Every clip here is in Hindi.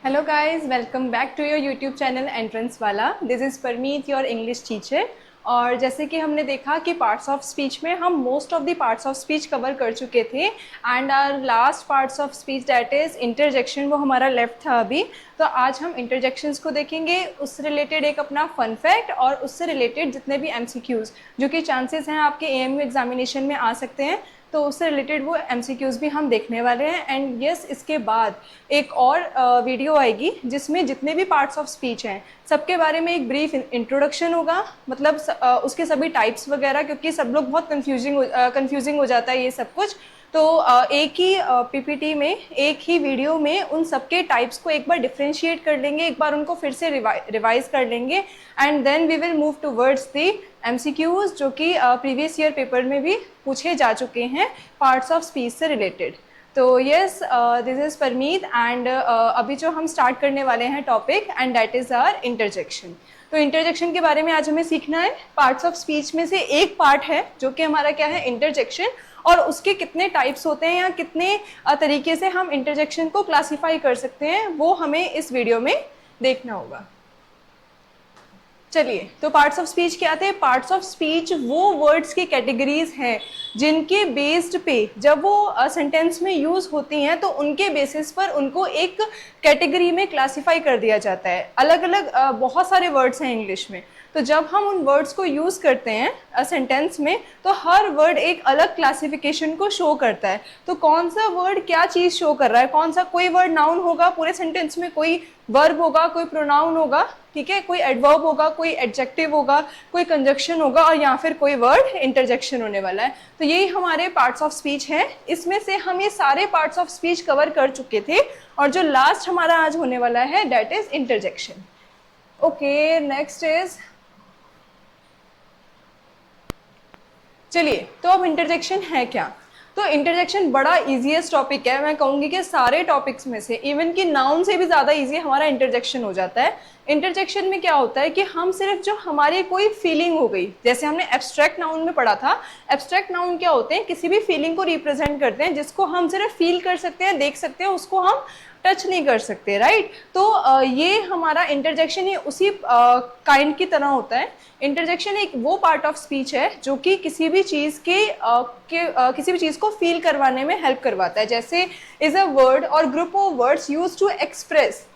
Hello guys, welcome back to your YouTube channel Entrance वाला. This is Parmeet, your English teacher. और जैसे कि हमने देखा कि पार्ट्स ऑफ स्पीच में हम most of the parts of speech cover कर चुके थे and our last parts of speech that is interjection, वो हमारा लेफ्ट था अभी. तो आज हम इंटरजेक्शंस को देखेंगे, उससे रिलेटेड एक अपना फन फैक्ट और उससे रिलेटेड जितने भी MCQs जो कि चांसेस हैं आपके AMU एग्जामिनेशन में आ सकते हैं, तो उससे रिलेटेड वो MCQs भी हम देखने वाले हैं. एंड यस, इसके बाद एक और वीडियो आएगी जिसमें जितने भी पार्ट्स ऑफ स्पीच हैं सबके बारे में एक ब्रीफ इंट्रोडक्शन होगा, मतलब उसके सभी टाइप्स वगैरह, क्योंकि सब लोग बहुत कंफ्यूजिंग हो जाता है ये सब कुछ. तो एक ही PPT में, एक ही वीडियो में उन सबके टाइप्स को एक बार डिफ्रेंशिएट कर लेंगे, एक बार उनको फिर से रिवाइज कर लेंगे and then we will move towards the MCQs जो कि प्रीवियस ईयर पेपर में भी पूछे जा चुके हैं पार्ट्स ऑफ स्पीच से रिलेटेड. तो yes, this is Parmeet and अभी जो हम स्टार्ट करने वाले हैं topic and that is our interjection. तो इंटरजेक्शन के बारे में आज हमें सीखना है. पार्ट्स ऑफ स्पीच में से एक पार्ट है जो कि हमारा क्या है, इंटरजेक्शन, और उसके कितने टाइप्स होते हैं या कितने तरीके से हम इंटरजेक्शन को क्लासीफाई कर सकते हैं वो हमें इस वीडियो में देखना होगा. चलिए, तो पार्ट्स ऑफ स्पीच क्या थे? पार्ट्स ऑफ स्पीच वो वर्ड्स की कैटेगरीज हैं जिनके बेस्ड पे जब वो सेंटेंस में यूज़ होती हैं तो उनके बेसिस पर उनको एक कैटेगरी में क्लासिफाई कर दिया जाता है. अलग अलग बहुत सारे वर्ड्स हैं इंग्लिश में, तो जब हम उन वर्ड्स को यूज़ करते हैं सेंटेंस में तो हर वर्ड एक अलग क्लासिफिकेशन को शो करता है. तो कौन सा वर्ड क्या चीज़ शो कर रहा है, कौन सा, कोई वर्ड नाउन होगा पूरे सेंटेंस में, कोई वर्ब होगा, कोई प्रोनाउन होगा, ठीक है, कोई एडवर्ब होगा, कोई एडजेक्टिव होगा, कोई कंजक्शन होगा, और या फिर कोई वर्ड इंटरजेक्शन होने वाला है. तो यही हमारे पार्ट्स ऑफ स्पीच हैं. इसमें से हम ये सारे पार्ट्स ऑफ स्पीच कवर कर चुके थे और जो लास्ट हमारा आज होने वाला है that is interjection. Okay, next is, चलिए, तो अब इंटरजेक्शन है क्या? तो इंटरजेक्शन बड़ा इजीएस्ट टॉपिक है. मैं कहूँगी कि सारे टॉपिक्स में से, इवन कि नाउन से भी ज़्यादा इजी हमारा इंटरजेक्शन हो जाता है. इंटरजेक्शन में क्या होता है कि हम सिर्फ जो हमारी कोई फीलिंग हो गई, जैसे हमने एब्स्ट्रैक्ट नाउन में पढ़ा था, एब्स्ट्रैक्ट नाउन क्या होते हैं, किसी भी फीलिंग को रिप्रेजेंट करते हैं जिसको हम सिर्फ फील कर सकते हैं, देख सकते हैं, उसको हम टच नहीं कर सकते, राइट. तो ये हमारा इंटरजेक्शन ये उसी काइंड की तरह होता है. इंटरजेक्शन एक वो पार्ट ऑफ स्पीच है जो कि किसी भी चीज़ किसी भी चीज़ को फील करवाने में हेल्प करवाता है. जैसे इज अ वर्ड और group of words use to express,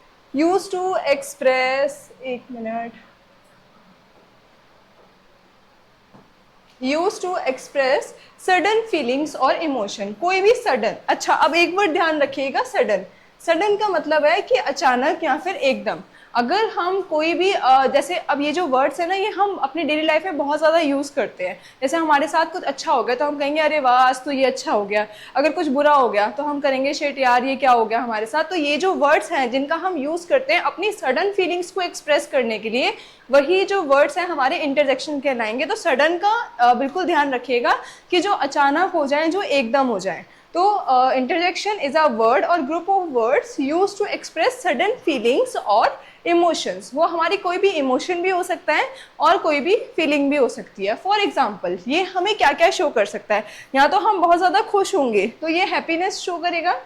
एक मिनट, use to express sudden feelings और इमोशन. कोई भी सडन, अच्छा अब एक वर्ड ध्यान रखिएगा, सडन. सडन का मतलब है कि अचानक या फिर एकदम. अगर हम कोई भी जैसे अब ये जो वर्ड्स है ना, ये हम अपनी डेली लाइफ में बहुत ज़्यादा यूज़ करते हैं. जैसे हमारे साथ कुछ अच्छा हो गया तो हम कहेंगे अरे वाह आज तो ये अच्छा हो गया. अगर कुछ बुरा हो गया तो हम करेंगे शिट यार ये क्या हो गया हमारे साथ. तो ये जो वर्ड्स हैं जिनका हम यूज़ करते हैं अपनी सडन फीलिंग्स को एक्सप्रेस करने के लिए, वही जो वर्ड्स हैं हमारे इंटरजेक्शन कहलाएंगे. तो सडन का बिल्कुल ध्यान रखिएगा कि जो अचानक हो जाए, जो एकदम हो जाए. तो इंटरजेक्शन इज अ वर्ड और group of words use to express sudden feelings और इमोशंस. वो हमारी कोई भी इमोशन भी हो सकता है और कोई भी फीलिंग भी हो सकती है. फॉर एग्जाम्पल, ये हमें क्या क्या शो कर सकता है, या तो हम बहुत ज़्यादा खुश होंगे तो ये हैप्पीनेस शो करेगा.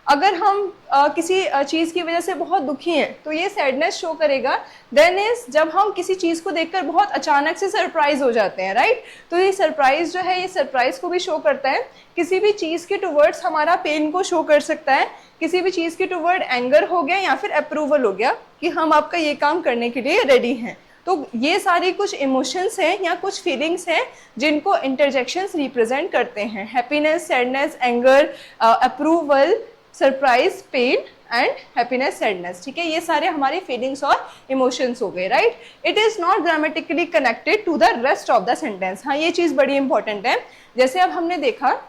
अगर हम किसी चीज़ की वजह से बहुत दुखी हैं तो ये सैडनेस शो करेगा. देन इज जब हम किसी चीज़ को देखकर बहुत अचानक से सरप्राइज हो जाते हैं, राइट. तो ये सरप्राइज जो है, ये सरप्राइज को भी शो करता है. किसी भी चीज़ के टुवर्ड्स हमारा पेन को शो कर सकता है. किसी भी चीज़ के टुवर्ड एंगर हो गया या फिर अप्रूवल हो गया कि हम आपका ये काम करने के लिए रेडी हैं. तो ये सारी कुछ इमोशंस हैं या कुछ फीलिंग्स हैं जिनको इंटरजेक्शंस रिप्रेजेंट करते हैं. Happiness, sadness, anger, approval, surprise, pain and happiness, sadness. ठीक है, ये सारे हमारी फीलिंग्स और इमोशंस हो गए, right. It is not grammatically connected to the rest of the sentence. हाँ, ये चीज़ बड़ी इंपॉर्टेंट है. जैसे अब हमने देखा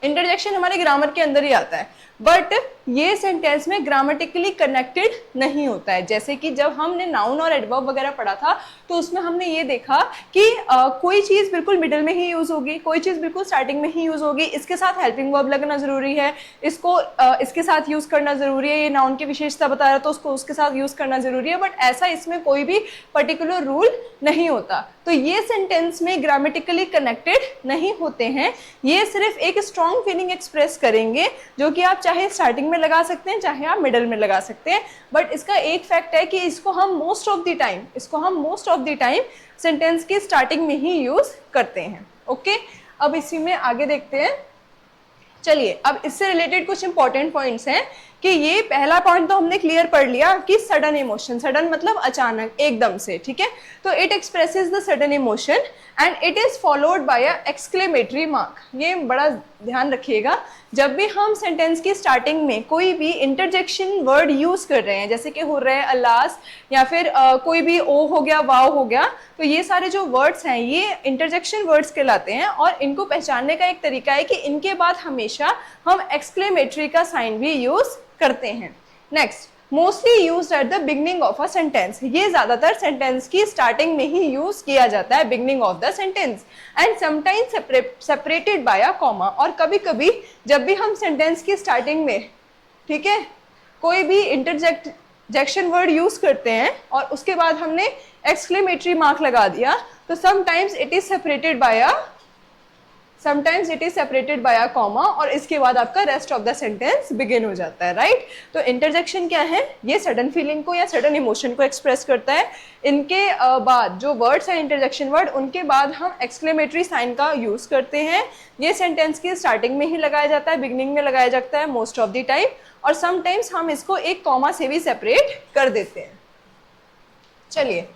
इंटरजेक्शन हमारे ग्रामर के अंदर ही आता है, बट ये सेंटेंस में ग्रामेटिकली कनेक्टेड नहीं होता है. जैसे कि जब हमने नाउन और एडवर्ब वगैरह पढ़ा था तो उसमें हमने ये देखा कि कोई चीज़ बिल्कुल मिडिल में ही यूज़ होगी, कोई चीज़ बिल्कुल स्टार्टिंग में ही यूज़ होगी, इसके साथ हेल्पिंग वर्ब लगना ज़रूरी है, इसको इसके साथ यूज़ करना ज़रूरी है, ये नाउन की विशेषता बता रहा है तो उसको उसके साथ यूज़ करना ज़रूरी है. बट ऐसा इसमें कोई भी पर्टिकुलर रूल नहीं होता. तो ये सेंटेंस में ग्रामेटिकली कनेक्टेड नहीं होते हैं. ये सिर्फ एक स्ट्रॉन्ग फीलिंग एक्सप्रेस करेंगे जो कि आप चाहे स्टार्टिंग में लगा सकते हैं, चाहे आप मिडल में लगा सकते हैं, बट इसका एक फैक्ट है कि इसको हम most of the time sentence की स्टार्टिंग में ही यूज करते हैं। ओके, अब इसी में आगे देखते हैं। चलिए, अब इससे रिलेटेड कुछ इंपॉर्टेंट पॉइंट्स हैं कि ये पहला पॉइंट तो हमने क्लियर पढ़ लिया कि सडन इमोशन, सडन मतलब अचानक, एकदम से, ठीक है। तो it expresses the sudden emotion and it is followed by a exclamatory mark. ये बड़ा ध्यान रखिएगा, जब भी हम सेंटेंस की स्टार्टिंग में कोई भी इंटरजेक्शन वर्ड यूज कर रहे हैं, जैसे कि हो रहे हैं अल्लास या फिर कोई भी ओ हो गया, वाव हो गया, तो ये सारे जो वर्ड्स हैं ये इंटरजेक्शन वर्ड्स कहलाते हैं और इनको पहचानने का एक तरीका है कि इनके बाद हमेशा हम एक्सक्लेमेटरी का साइन भी यूज करते हैं। Next, mostly used at the beginning of a sentence. ये ज्यादातर सेंटेंस की स्टार्टिंग में ही यूज किया जाता है, beginning of the sentence, and sometimes separated by a comma. और कभी कभी जब भी हम सेंटेंस की स्टार्टिंग में, ठीक है, कोई भी इंटरजेक्शन वर्ड यूज करते हैं और उसके बाद हमने एक्सक्लेमेटरी मार्क लगा दिया, तो sometimes it is separated by a comma और इसके बाद आपका rest of the sentence begin हो जाता है, राइट। तो इंटरजेक्शन क्या है? ये सडन फीलिंग को या सडन इमोशन को एक्सप्रेस करता है। इनके बाद जो वर्ड्स हैं इंटरजेक्शन वर्ड, उनके बाद हम एक्सक्लेमेटरी साइन का यूज करते हैं। ये सेंटेंस की स्टार्टिंग में ही लगाया जाता है, बिगिनिंग में लगाया जाता है मोस्ट ऑफ द टाइम, और समटाइम्स हम इसको एक कॉमा से भी सेपरेट कर देते हैं। चलिए,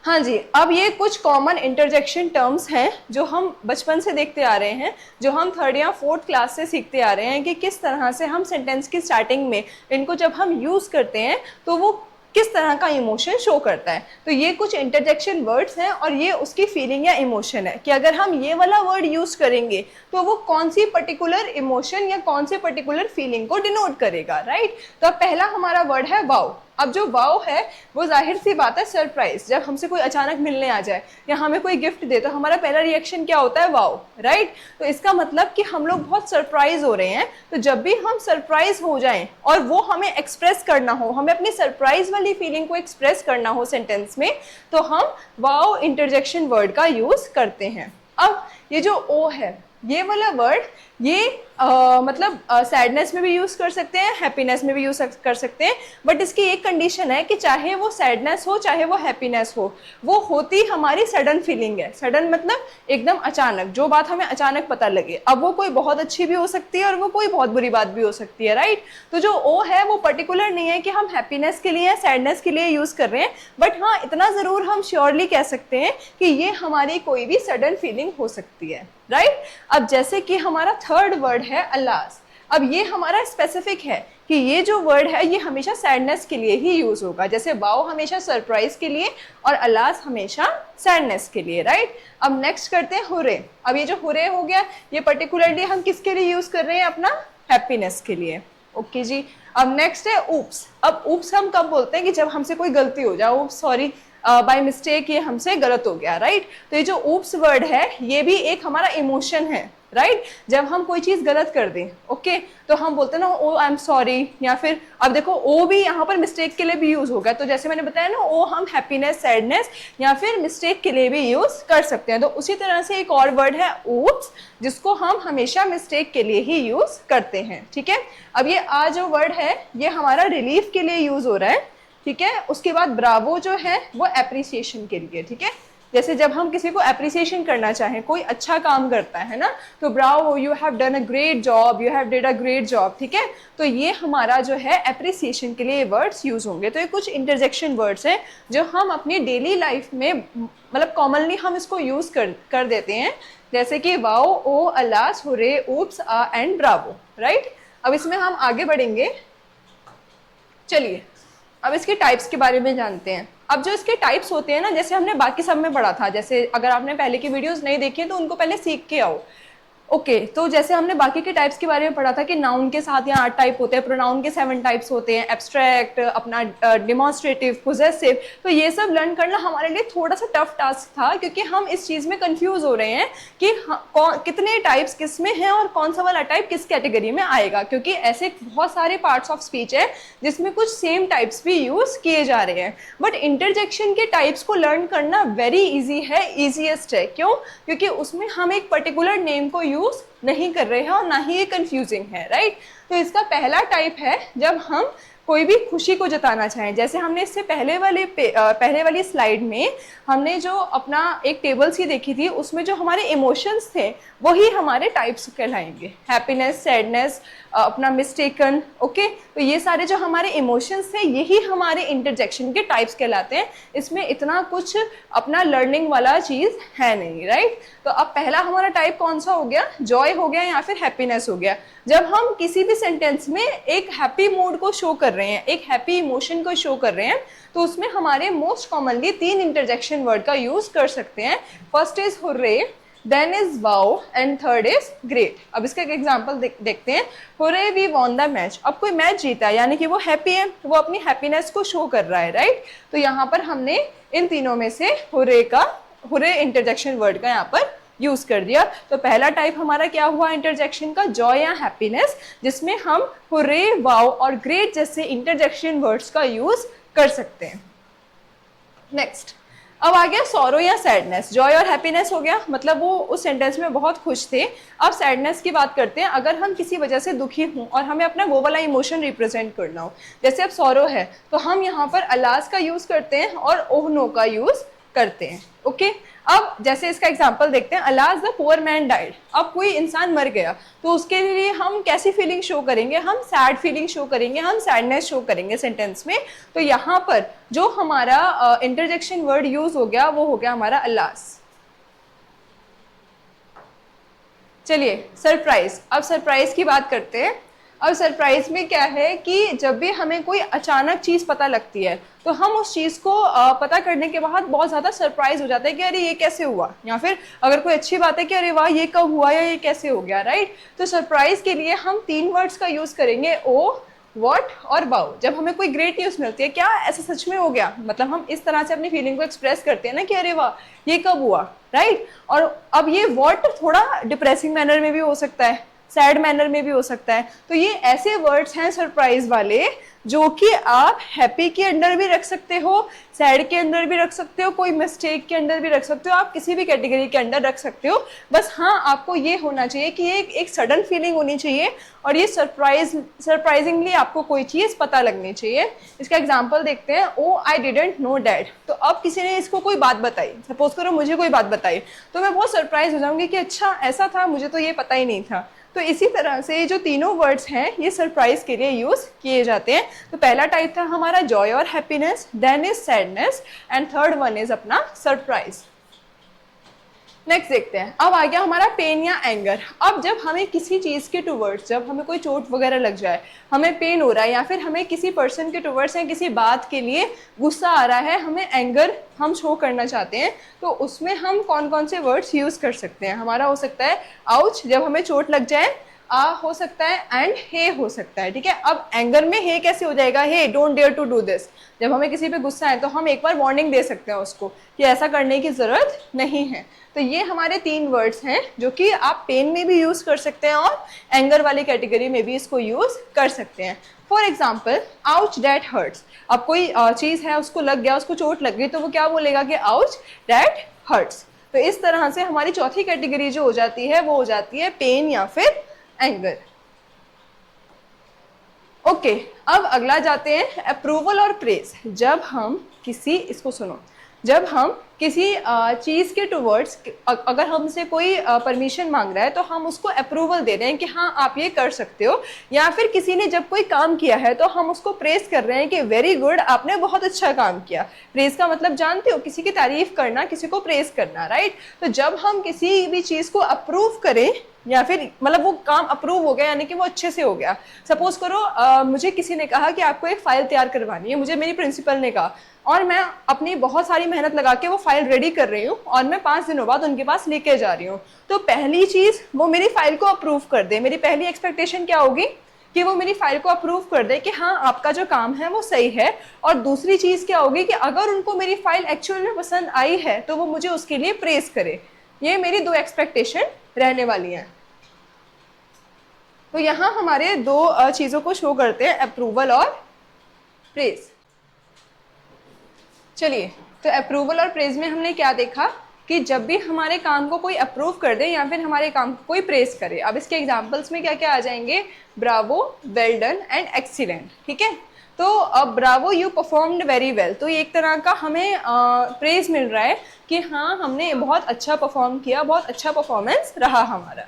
हाँ जी, अब ये कुछ कॉमन इंटरजेक्शन टर्म्स हैं जो हम बचपन से देखते आ रहे हैं, जो हम 3rd या 4th क्लास से सीखते आ रहे हैं कि किस तरह से हम सेंटेंस की स्टार्टिंग में इनको जब हम यूज़ करते हैं तो वो किस तरह का इमोशन शो करता है। तो ये कुछ इंटरजेक्शन वर्ड्स हैं और ये उसकी फीलिंग या इमोशन है कि अगर हम ये वाला वर्ड यूज़ करेंगे तो वो कौन सी पर्टिकुलर इमोशन या कौन से पर्टिकुलर फीलिंग को डिनोट करेगा, राइट। तो अब पहला हमारा वर्ड है वाव। अब जो वाव है वो जाहिर सी बात है सरप्राइज। जब हमसे कोई अचानक मिलने आ जाए या हमें कोई गिफ्ट दे तो हमारा पहला रिएक्शन क्या होता है? वाव, राइट। तो इसका मतलब कि हम लोग बहुत सरप्राइज हो रहे हैं। तो जब भी हम सरप्राइज हो जाएं और वो हमें एक्सप्रेस करना हो, हमें अपनी सरप्राइज वाली फीलिंग को एक्सप्रेस करना हो सेंटेंस में, तो हम वाव इंटरजेक्शन वर्ड का यूज करते हैं। अब ये जो ओ है, ये वाला वर्ड, ये मतलब सैडनेस में भी यूज कर सकते हैं, हैप्पीनेस में भी यूज कर सकते हैं, बट इसकी एक कंडीशन है कि चाहे वो सैडनेस हो चाहे वो हैप्पीनेस हो, वो होती हमारी सडन फीलिंग है। सडन मतलब एकदम अचानक, जो बात हमें अचानक पता लगे। अब वो कोई बहुत अच्छी भी हो सकती है और वो कोई बहुत बुरी बात भी हो सकती है, राइट। तो जो ओ है वो पर्टिकुलर नहीं है कि हम हैप्पीनेस के लिए सैडनेस के लिए यूज कर रहे हैं, बट हाँ इतना जरूर हम श्योरली कह सकते हैं कि ये हमारी कोई भी सडन फीलिंग हो सकती है, राइट। अब जैसे कि हमारा 3rd वर्ड है अल्लास। अब ये हमारा स्पेसिफिक है कि ये जो वर्ड है ये हमेशा सैडनेस के लिए ही यूज होगा। जैसे वाव हमेशा सरप्राइज के लिए और अल्लास हमेशा सैडनेस के लिए, राइट। अब नेक्स्ट करते हैं हुर्रे। अब ये जो हुर्रे हो गया, ये पर्टिकुलरली हम किसके लिए यूज कर रहे हैं? अपना हैप्पीनेस के लिए। ओके जी। अब नेक्स्ट है ऊप्स। अब ऊप्स हम कब बोलते हैं? कि जब हमसे कोई गलती हो जाए, ऊप्स सॉरी बाय मिस्टेक ये हमसे गलत हो गया, राइट। तो ये जो ऊप्स वर्ड है ये भी एक हमारा इमोशन है, राइट। जब हम कोई चीज गलत कर दें, ओके, तो हम बोलते हैं ना ओ आई एम सॉरी, या फिर अब देखो ओ भी यहाँ पर मिस्टेक के लिए भी यूज होगा। तो जैसे मैंने बताया ना, ओ हम हैप्पीनेस, सैडनेस या फिर मिस्टेक के लिए भी यूज कर सकते हैं। तो उसी तरह से एक और वर्ड है ऊप्स, जिसको हम हमेशा मिस्टेक के लिए ही यूज करते हैं, ठीक है। अब ये आ जो वर्ड है ये हमारा रिलीफ के लिए यूज हो रहा है, ठीक है। उसके बाद ब्रावो जो है वो एप्रिसिएशन के लिए, ठीक है। जैसे जब हम किसी को एप्रिसिएशन करना चाहें, कोई अच्छा काम करता है ना, तो Bravo, you have done a great job, you have did a great job, ठीक है। तो ये हमारा जो है एप्रिसिएशन के लिए वर्ड्स यूज होंगे। तो ये कुछ इंटरजेक्शन वर्ड्स हैं जो हम अपनी डेली लाइफ में मतलब कॉमनली हम इसको यूज कर देते हैं, जैसे कि wow, oh, alas, hurray, oops, and bravo, right. अब इसमें हम आगे बढ़ेंगे। चलिए, अब इसके टाइप्स के बारे में जानते हैं। अब जो इसके टाइप्स होते हैं ना, जैसे हमने बाकी सब में पढ़ा था, जैसे अगर आपने पहले की वीडियोस नहीं देखी है तो उनको पहले सीख के आओ। ओके, तो जैसे हमने बाकी के टाइप्स के बारे में पढ़ा था कि नाउन के साथ यहाँ 8 टाइप होते हैं, प्रोनाउन के 7 टाइप्स होते हैं, एब्स्ट्रैक्ट, अपना डिमॉन्स्ट्रेटिव, पोजेसिव। तो ये सब लर्न करना हमारे लिए थोड़ा सा टफ टास्क था, क्योंकि हम इस चीज़ में कंफ्यूज हो रहे हैं कि कितने टाइप्स किस में हैं और कौन सा वाला टाइप किस कैटेगरी में आएगा, क्योंकि ऐसे बहुत सारे पार्ट्स ऑफ स्पीच है जिसमें कुछ सेम टाइप्स भी यूज किए जा रहे हैं। बट इंटरजेक्शन के टाइप्स को लर्न करना वेरी ईजी है, ईजीएस्ट है। क्यों? क्योंकि उसमें हम एक पर्टिकुलर नेम को यूज नहीं कर रहे हैं और ना ही ये कंफ्यूजिंग है, राइट। तो इसका पहला टाइप है जब हम कोई भी खुशी को जताना चाहें। जैसे हमने इससे पहले वाली स्लाइड में हमने जो अपना एक टेबल सी देखी थी, उसमें जो हमारे इमोशंस थे वही हमारे टाइप्स कहलाएंगे, हैप्पीनेस, सैडनेस, अपना मिस्टेकन, ओके। तो ये सारे जो हमारे इमोशंस थे यही हमारे इंटरजेक्शन के टाइप्स कहलाते हैं। इसमें इतना कुछ अपना लर्निंग वाला चीज़ है नहीं, राइट। तो अब पहला हमारा टाइप कौन सा हो गया, जॉय हो गया या फिर हैप्पीनेस हो गया। जब हम किसी भी सेंटेंस में एक हैप्पी मूड को शो कर रहे हैं, एक हैप्पी इमोशन को शो कर रहे हैं, तो उसमें हमारे मोस्ट कॉमनली 3 इंटरजेक्शन वर्ड का यूज कर सकते हैं। First is hurray, then is wow and third is great. अब इसका एक एग्जांपल देखते हैं। Hurray we won the match. अब कोई मैच जीता है यानी कि वो हैप्पी है, वो अपनी हैप्पीनेस को शो कर रहा है, राइट। तो यहाँ पर हमने इन तीनों में से हुर्रे इंटरजेक्शन वर्ड का यहाँ पर यूज कर दिया। तो पहला टाइप हमारा क्या हुआ इंटरजेक्शन का, जॉय या हैप्पीनेस, जिसमें हम हुर्रे, वाओ और ग्रेट जैसे इंटरजेक्शन वर्ड्स का यूज कर सकते हैं। नेक्स्ट, अब आ गया सॉरो या सैडनेस। जॉय और हैप्पीनेस हो गया, मतलब वो उस सेंटेंस में बहुत खुश थे। अब सैडनेस की बात करते हैं। अगर हम किसी वजह से दुखी हों और हमें अपना वो वाला इमोशन रिप्रेजेंट करना हो, जैसे अब सॉरो है तो हम यहाँ पर अलास का यूज करते हैं और ओहनो का यूज करते हैं, ओके। अब जैसे इसका एग्जांपल देखते हैं, alas the poor man died. अब कोई इंसान मर गया तो उसके लिए हम कैसी फीलिंग शो करेंगे, हम सैड फीलिंग शो करेंगे, हम सैडनेस शो करेंगे सेंटेंस में। तो यहाँ पर जो हमारा इंटरजेक्शन वर्ड यूज हो गया वो हो गया हमारा अलास। चलिए सरप्राइज। अब सरप्राइज की बात करते हैं। अब सरप्राइज में क्या है कि जब भी हमें कोई अचानक चीज़ पता लगती है तो हम उस चीज़ को पता करने के बाद बहुत ज़्यादा सरप्राइज हो जाते हैं कि अरे ये कैसे हुआ, या फिर अगर कोई अच्छी बात है कि अरे वाह ये कब हुआ या ये कैसे हो गया, राइट। तो सरप्राइज के लिए हम 3 वर्ड्स का यूज़ करेंगे, ओ, व्हाट और वाओ। जब हमें कोई ग्रेट न्यूज़ मिलती है, क्या ऐसा सच में हो गया, मतलब हम इस तरह से अपनी फीलिंग को एक्सप्रेस करते हैं ना कि अरे वाह ये कब हुआ, राइट। और अब ये व्हाट थोड़ा डिप्रेसिंग मैनर में भी हो सकता है, सैड मैनर में भी हो सकता है। तो ये ऐसे वर्ड्स हैं सरप्राइज वाले जो कि आप हैप्पी के अंदर भी रख सकते हो, सैड के अंदर भी रख सकते हो, कोई मिस्टेक के अंदर भी रख सकते हो, आप किसी भी कैटेगरी के अंदर रख सकते हो। बस हाँ, आपको ये होना चाहिए कि ये एक सडन फीलिंग होनी चाहिए और ये सरप्राइजिंगली आपको कोई चीज़ पता लगनी चाहिए। इसका एग्जाम्पल देखते हैं, ओ आई डिडंट नो डैट। तो अब किसी ने इसको कोई बात बताई, सपोज करो मुझे कोई बात बताई, तो मैं बहुत सरप्राइज हो जाऊंगी कि अच्छा ऐसा था, मुझे तो ये पता ही नहीं था। तो इसी तरह से जो तीनों वर्ड्स हैं ये सरप्राइज के लिए यूज किए जाते हैं। तो पहला टाइप था हमारा जॉय और happiness, then is sadness and third one is अपना सरप्राइज। नेक्स्ट देखते हैं, अब आ गया हमारा पेन या एंगर। अब जब हमें किसी चीज़ के टुवर्ड्स, जब हमें कोई चोट वगैरह लग जाए, हमें पेन हो रहा है या फिर हमें किसी पर्सन के टुवर्ड्स या किसी बात के लिए गुस्सा आ रहा है, हमें एंगर हम शो करना चाहते हैं, तो उसमें हम कौन कौन से वर्ड्स यूज़ कर सकते हैं। हमारा हो सकता है आउच, जब हमें चोट लग जाए, हो सकता है एंड हे हो सकता है, ठीक है। अब एंगर में हे कैसे हो जाएगा, he don't dare to do this. जब हमें किसी पे गुस्सा है तो हम एक बार वार्निंग दे सकते हैं उसको कि ऐसा करने की ज़रूरत नहीं है। तो ये हमारे 3 वर्ड्स हैं जो कि आप पेन में भी यूज़ कर सकते हैं और एंगर वाली कैटेगरी में भी इसको यूज़ कर सकते हैं। For example, ouch that hurts. अब कोई चीज़ है, उसको लग गया, उसको चोट लग गई, तो वो क्या बोलेगा कि आउच डैट हर्ट्स। तो इस तरह से हमारी चौथी कैटेगरी जो हो जाती है वो हो जाती है पेन या फिर एंगर। ओके, अब अगला जाते हैं अप्रूवल और प्रेज। जब हम किसी, इसको सुनो, जब हम किसी चीज़ के टुवर्ड्स, अगर हमसे कोई परमिशन मांग रहा है तो हम उसको अप्रूवल दे रहे हैं कि हाँ आप ये कर सकते हो, या फिर किसी ने जब कोई काम किया है तो हम उसको प्रेज कर रहे हैं कि वेरी गुड, आपने बहुत अच्छा काम किया। प्रेज का मतलब जानते हो, किसी की तारीफ करना, किसी को प्रेज करना, राइट। तो जब हम किसी भी चीज़ को अप्रूव करें या फिर मतलब वो काम अप्रूव हो गया यानी कि वो अच्छे से हो गया। सपोज करो मुझे किसी ने कहा कि आपको एक फाइल तैयार करवानी है, मुझे मेरी प्रिंसिपल ने कहा, और मैं अपनी बहुत सारी मेहनत लगा के वो फाइल रेडी कर रही हूँ और मैं 5 दिनों बाद उनके पास लेके जा रही हूँ। तो पहली चीज़ वो मेरी फाइल को अप्रूव कर दे। मेरी पहली एक्सपेक्टेशन क्या होगी कि वो मेरी फाइल को अप्रूव कर दे कि हाँ आपका जो काम है वो सही है। और दूसरी चीज़ क्या होगी कि अगर उनको मेरी फाइल एक्चुअल में पसंद आई है तो वो मुझे उसके लिए प्रेज करे। ये मेरी 2 एक्सपेक्टेशन रहने वाली हैं। तो यहाँ हमारे 2 चीज़ों को शो करते हैं, अप्रूवल और प्रेज। चलिए, तो अप्रूवल और प्रेज में हमने क्या देखा कि जब भी हमारे काम को कोई अप्रूव कर दे या फिर हमारे काम को कोई प्रेस करे। अब इसके एग्जांपल्स में क्या क्या आ जाएंगे, Bravo, well done and excellent. ठीक है, तो अब Bravo you performed very well, तो ये एक तरह का हमें प्रेज मिल रहा है कि हाँ हमने बहुत अच्छा परफॉर्म किया, बहुत अच्छा परफॉर्मेंस रहा हमारा।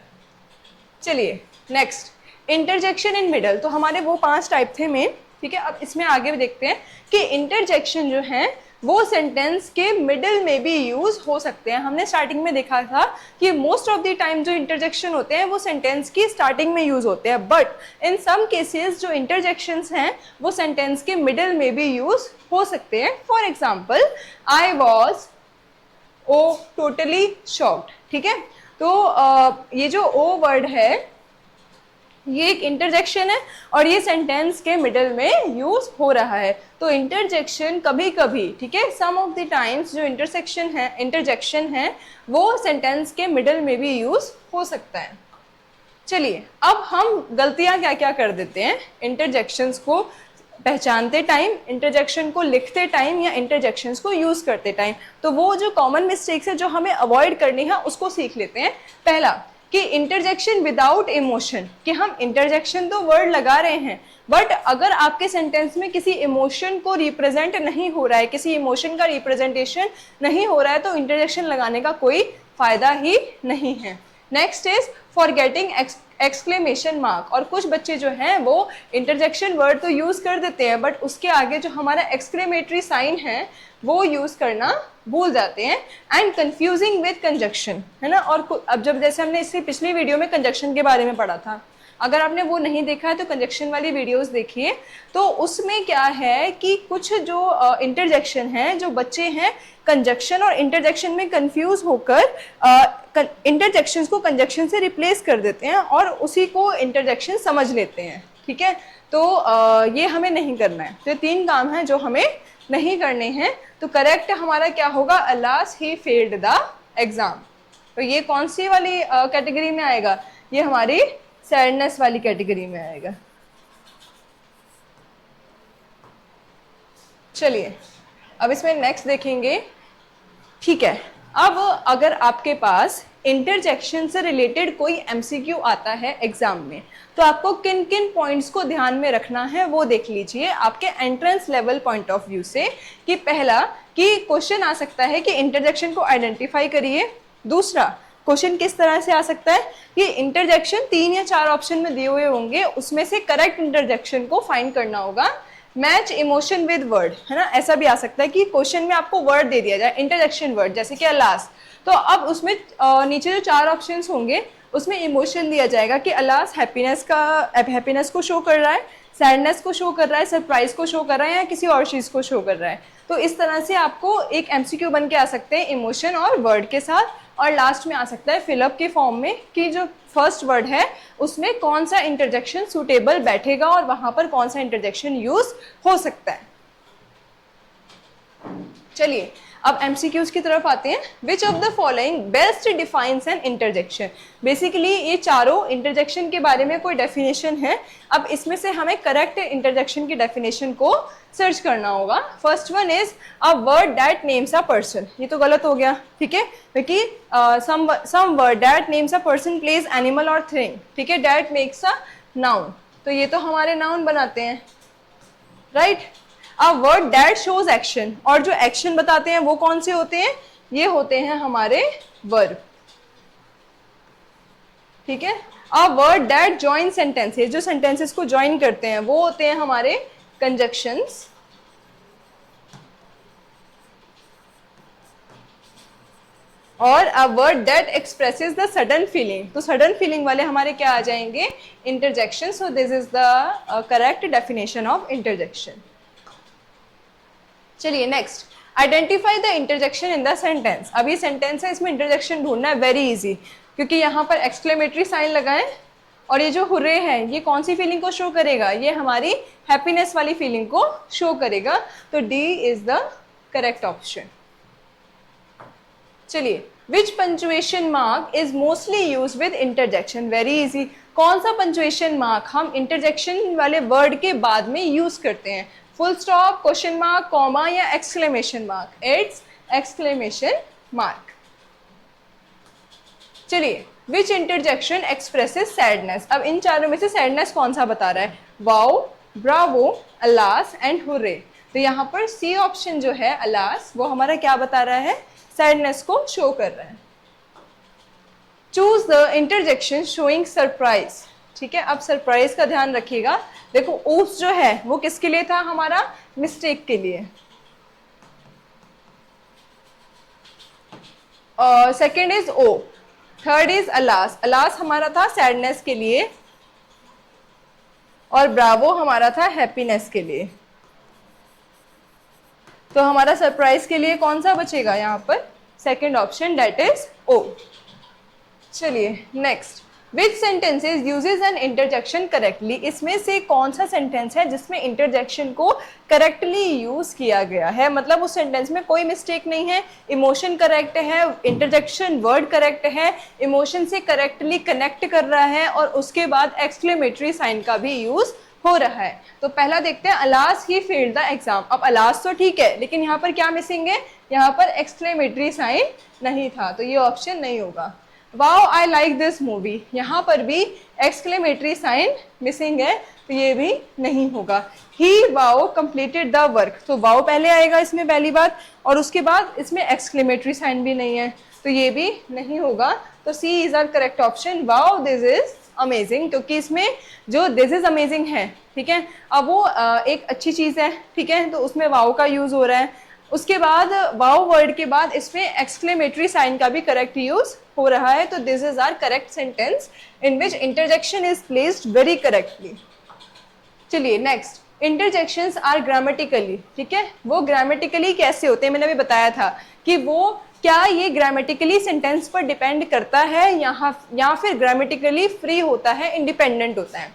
चलिए नेक्स्ट, इंटरजेक्शन इन मिडल। तो हमारे वो 5 टाइप थे मेन। ठीक है, अब इसमें आगे भी देखते हैं कि इंटरजेक्शन जो है वो सेंटेंस के मिडिल में भी यूज हो सकते हैं। हमने स्टार्टिंग में देखा था कि मोस्ट ऑफ द टाइम जो इंटरजेक्शन होते हैं वो सेंटेंस की स्टार्टिंग में यूज होते हैं, बट इन सम केसेस जो इंटरजेक्शंस हैं वो सेंटेंस के मिडिल में भी यूज हो सकते हैं। For example, I was oh totally shocked. ठीक है, तो ये जो ओ वर्ड है ये एक इंटरजेक्शन है और ये सेंटेंस के मिडल में यूज हो रहा है। तो इंटरजेक्शन कभी कभी, ठीक है, सम ऑफ द टाइम्स जो इंटरजेक्शन है वो सेंटेंस के मिडल में भी यूज हो सकता है। चलिए अब हम गलतियां क्या क्या कर देते हैं इंटरजेक्शंस को पहचानते टाइम, इंटरजेक्शन को लिखते टाइम या इंटरजेक्शंस को यूज करते टाइम। तो वो जो कॉमन मिस्टेक्स है जो हमें अवॉइड करनी है उसको सीख लेते हैं। पहला कि इंटरजेक्शन विदाउट इमोशन, कि हम इंटरजेक्शन तो वर्ड लगा रहे हैं बट अगर आपके सेंटेंस में किसी इमोशन को रिप्रेजेंट नहीं हो रहा है, किसी इमोशन का रिप्रेजेंटेशन नहीं हो रहा है, तो इंटरजेक्शन लगाने का कोई फायदा ही नहीं है। Next is forgetting exclamation mark. और कुछ बच्चे जो हैं वो इंटरजेक्शन वर्ड तो यूज कर देते हैं बट उसके आगे जो हमारा एक्सक्लेमेटरी साइन है वो यूज करना भूल जाते हैं। एंड कंफ्यूजिंग विद कंजक्शन, है ना। और अब जब जैसे हमने इससे पिछली वीडियो में कंजक्शन के बारे में पढ़ा था, अगर आपने वो नहीं देखा है तो कंजक्शन वाली वीडियोस देखिए। तो उसमें क्या है कि कुछ जो इंटरजेक्शन है, जो बच्चे हैं कंजक्शन और इंटरजेक्शन में कंफ्यूज होकर इंटरजेक्शंस को कंजक्शन से रिप्लेस कर देते हैं और उसी को इंटरजेक्शन समझ लेते हैं। ठीक है, तो ये हमें नहीं करना है। तो 3 काम हैं जो हमें नहीं करने हैं। तो करेक्ट हमारा क्या होगा, alas he failed the exam. तो ये कौन सी वाली कैटेगरी में आएगा, ये हमारी सैडनेस वाली कैटेगरी में आएगा। चलिए अब इसमें नेक्स्ट देखेंगे। ठीक है, अब अगर आपके पास इंटरजेक्शन से रिलेटेड कोई एमसीक्यू आता है एग्जाम में तो आपको किन किन पॉइंट्स को ध्यान में रखना है वो देख लीजिए आपके entrance level point of view से। कि पहला कि क्वेश्चन आ सकता है कि इंटरजेक्शन को आइडेंटिफाई करिए। दूसरा क्वेश्चन किस तरह से आ सकता है कि इंटरजेक्शन 3 या 4 ऑप्शन में दिए हुए होंगे, उसमें से करेक्ट इंटरजेक्शन को फाइंड करना होगा। मैच इमोशन विद वर्ड, है ना। ऐसा भी आ सकता है कि क्वेश्चन में आपको वर्ड दे दिया जाए इंटरजेक्शन वर्ड, जैसे कि अलास, तो अब उसमें नीचे जो 4 ऑप्शंस होंगे उसमें इमोशन दिया जाएगा कि अलास हैप्पीनेस को शो कर रहा है, सैडनेस को शो कर रहा है, सरप्राइज को शो कर रहा है या किसी और चीज़ को शो कर रहा है। तो इस तरह से आपको एक एमसीक्यू बन के आ सकते हैं इमोशन और वर्ड के साथ। और लास्ट में आ सकता है फिलअप के फॉर्म में कि जो फर्स्ट वर्ड है उसमें कौन सा इंटरजेक्शन सुटेबल बैठेगा और वहां पर कौन सा इंटरजेक्शन यूज हो सकता है। चलिए अब एमसीक्यूज की तरफ आते हैं। Which of the following best defines N interjection. Basically ये चारों इंटरजेक्शन के बारे में कोई डेफिनेशन है। अब इसमें से हमें करेक्ट इंटरजेक्शन की डेफिनेशन को सर्च करना होगा। First one is a word that names a person. ये तो गलत हो गया, ठीक है, क्योंकि some word that names a person, place, animal और थिंग, ठीक है, दैट मेक्स अ नाउन। तो ये तो हमारे नाउन बनाते हैं, right. A word that shows action, और जो एक्शन बताते हैं वो कौन से होते हैं, ये होते हैं हमारे वर्ब, ठीक है। A word that join sentences, जो सेंटेंसेस को ज्वाइन करते हैं वो होते हैं हमारे कंजक्शंस। और a word that expresses the sudden feeling, तो सडन फीलिंग वाले हमारे क्या आ जाएंगे, interjection. So this is the correct definition of interjection. चलिए next, identify the interjection in the sentence. अभी सेंटेंस है, इसमें इंटरजेक्शन ढूंढना है, वेरी इजी, क्योंकि यहाँ पर एक्सक्लेमेटरी साइन लगाएं और ये जो हुर्रे है ये कौन सी फीलिंग को शो करेगा, ये हमारी हैप्पीनेस वाली फीलिंग को शो करेगा। तो D is the correct option. चलिए, which punctuation mark is mostly use with interjection. Very easy, कौन सा पंचुएशन मार्क हम इंटरजेक्शन वाले वर्ड के बाद में यूज करते हैं, full stop, question mark, comma या exclamation mark. It's exclamation mark. चलिए, विच इंटरजेक्शन एक्सप्रेसेस सैडनेस। अब इन चारों में से सैडनेस कौन सा बता रहा है? Wow, Bravo, alas and hurray. तो यहाँ पर सी ऑप्शन जो है अलास, वो हमारा क्या बता रहा है? सैडनेस को शो कर रहा है। Choose the interjection showing surprise. ठीक है, अब सरप्राइज का ध्यान रखिएगा। देखो ऊप्स जो है वो किसके लिए था? हमारा मिस्टेक के लिए। Second is oh, third is alas. Alas हमारा था सैडनेस के लिए और ब्रावो हमारा था हैप्पीनेस के लिए। तो हमारा सरप्राइज के लिए कौन सा बचेगा यहाँ पर? Second option, that is O. चलिए next, which sentences uses an interjection correctly. इसमें से कौन सा सेंटेंस है जिसमें इंटरजेक्शन को करेक्टली यूज किया गया है? मतलब उस सेंटेंस में कोई मिस्टेक नहीं है, इमोशन करेक्ट है, इंटरजेक्शन वर्ड करेक्ट है, इमोशन से करेक्टली कनेक्ट कर रहा है और उसके बाद एक्सक्लेमेटरी साइन का भी यूज हो रहा है। तो पहला देखते हैं, alas he failed the exam. अब अलास तो ठीक है, लेकिन यहाँ पर क्या मिसिंग है? यहाँ पर एक्सक्लेमेटरी साइन नहीं था, तो ये ऑप्शन नहीं होगा। Wow I like this movie, यहाँ पर भी एक्सक्लेमेटरी साइन मिसिंग है, तो ये भी नहीं होगा। ही वाओ कंप्लीटेड द वर्क, तो वाओ पहले आएगा इसमें पहली बात, और उसके बाद इसमें एक्सक्लेमेटरी साइन भी नहीं है, तो ये भी नहीं होगा। तो C is our correct option, wow this is amazing, क्योंकि इसमें जो दिस इज अमेजिंग है, ठीक है, अब वो एक अच्छी चीज़ है, ठीक है, तो उसमें वाओ का यूज़ हो रहा है। उसके बाद वाओ वर्ड के बाद इसमें एक्सक्लेमेटरी साइन का भी करेक्ट यूज हो रहा है, तो this is our correct sentence in which interjection is placed very correctly. चलिए नेक्स्ट, इंटरजेक्शंस आर ग्रामेटिकली, ठीक है, वो ग्रामेटिकली कैसे होते हैं? मैंने अभी बताया था कि वो क्या ये ग्रामेटिकली सेंटेंस पर डिपेंड करता है या फिर ग्रामेटिकली फ्री होता है, इंडिपेंडेंट होता है।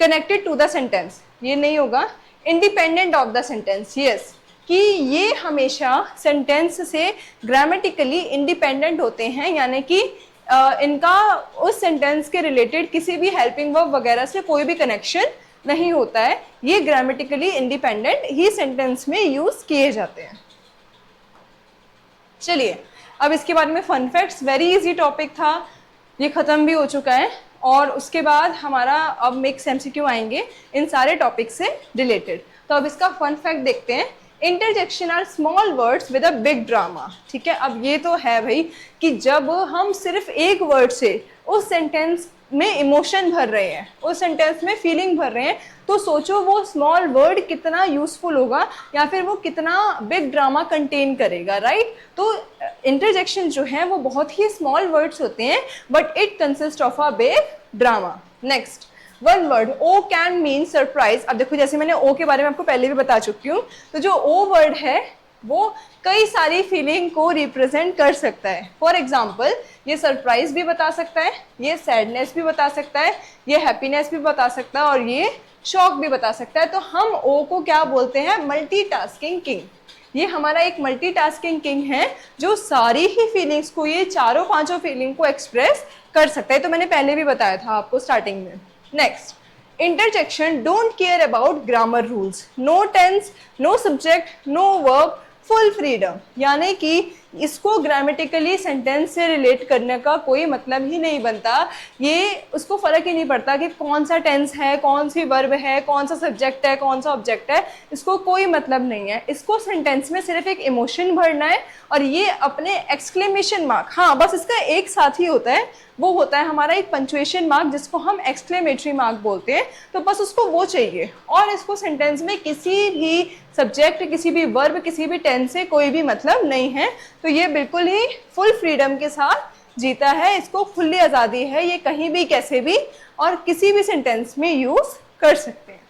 कनेक्टेड टू द सेंटेंस, ये नहीं होगा। Independent of the sentence, yes, कि ये हमेशा सेंटेंस से ग्रामेटिकली इंडिपेंडेंट होते हैं, यानी कि इनका उस सेंटेंस के रिलेटेड किसी भी हेल्पिंग वर्ब वगैरह से कोई भी कनेक्शन नहीं होता है। ये ग्रामेटिकली इंडिपेंडेंट ही सेंटेंस में यूज किए जाते हैं। चलिए, अब इसके बारे में fun facts, very easy topic था, ये खत्म भी हो चुका है, और उसके बाद हमारा अब मिक्स एमसीक्यू आएंगे इन सारे टॉपिक से रिलेटेड। तो अब इसका फन फैक्ट देखते हैं। Interjection are small words with a big drama, ठीक है। अब ये तो है भाई कि जब हम सिर्फ एक वर्ड से उस सेंटेंस में इमोशन भर रहे हैं, उस सेंटेंस में फीलिंग भर रहे हैं, तो सोचो वो स्मॉल वर्ड कितना यूजफुल होगा या फिर वो कितना बिग ड्रामा कंटेन करेगा, राइट। तो इंटरजेक्शन जो है वो बहुत ही स्मॉल वर्ड्स होते हैं, but it consist of a big drama. Next, one word oh can mean surprise. अब देखो, जैसे मैंने ओ के बारे में आपको पहले भी बता चुकी हूँ, तो जो ओ वर्ड है वो कई सारी फीलिंग को रिप्रेजेंट कर सकता है। फॉर एग्जाम्पल, ये सरप्राइज भी बता सकता है, ये सैडनेस भी बता सकता है, ये हैप्पीनेस भी बता सकता है, और ये शॉक भी बता सकता है। तो हम ओ को क्या बोलते हैं? Multitasking king. ये हमारा एक मल्टीटास्किंग किंग है जो सारी ही फीलिंग्स को, ये चारों पांचों फीलिंग को एक्सप्रेस कर सकता है। तो मैंने पहले भी बताया था आपको स्टार्टिंग में। Next, interjection don't care about grammar rules, no tense, no subject, no verb, full freedom. यानी कि इसको ग्रामेटिकली सेंटेंस से रिलेट करने का कोई मतलब ही नहीं बनता। ये उसको फर्क ही नहीं पड़ता कि कौन सा टेंस है, कौन सी वर्ब है, कौन सा सब्जेक्ट है, कौन सा ऑब्जेक्ट है, इसको कोई मतलब नहीं है। इसको सेंटेंस में सिर्फ एक इमोशन भरना है, और ये अपने एक्सक्लेमेशन मार्क, हाँ बस इसका एक साथ ही होता है, वो होता है हमारा एक पंक्चुएशन मार्क जिसको हम एक्सक्लेमेटरी मार्क बोलते हैं। तो बस उसको वो चाहिए, और इसको सेंटेंस में किसी भी सब्जेक्ट, किसी भी वर्ब, किसी भी टेंस से कोई भी मतलब नहीं है। तो ये बिल्कुल ही फुल फ्रीडम के साथ जीता है, इसको खुली आज़ादी है, ये कहीं भी कैसे भी और किसी भी सेंटेंस में यूज कर सकते हैं।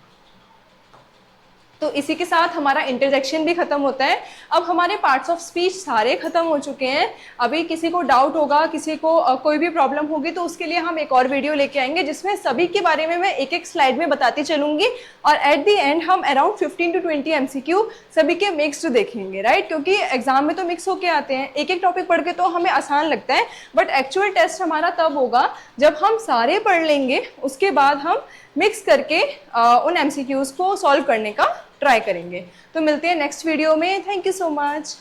तो इसी के साथ हमारा इंटरजेक्शन भी खत्म होता है। अब हमारे पार्ट्स ऑफ स्पीच सारे खत्म हो चुके हैं। अभी किसी को डाउट होगा, किसी को कोई भी प्रॉब्लम होगी, तो उसके लिए हम एक और वीडियो लेके आएंगे जिसमें सभी के बारे में मैं एक एक स्लाइड में बताती चलूंगी, और एट द एंड हम अराउंड 15 to 20 MCQ सभी के मिक्स्ड देखेंगे, राइट। क्योंकि एग्जाम में तो मिक्स होके आते हैं, एक एक टॉपिक पढ़ के तो हमें आसान लगता है, बट एक्चुअल टेस्ट हमारा तब होगा जब हम सारे पढ़ लेंगे, उसके बाद हम मिक्स करके उन MCQs को सॉल्व करने का ट्राई करेंगे। तो मिलते हैं नेक्स्ट वीडियो में। Thank you so much.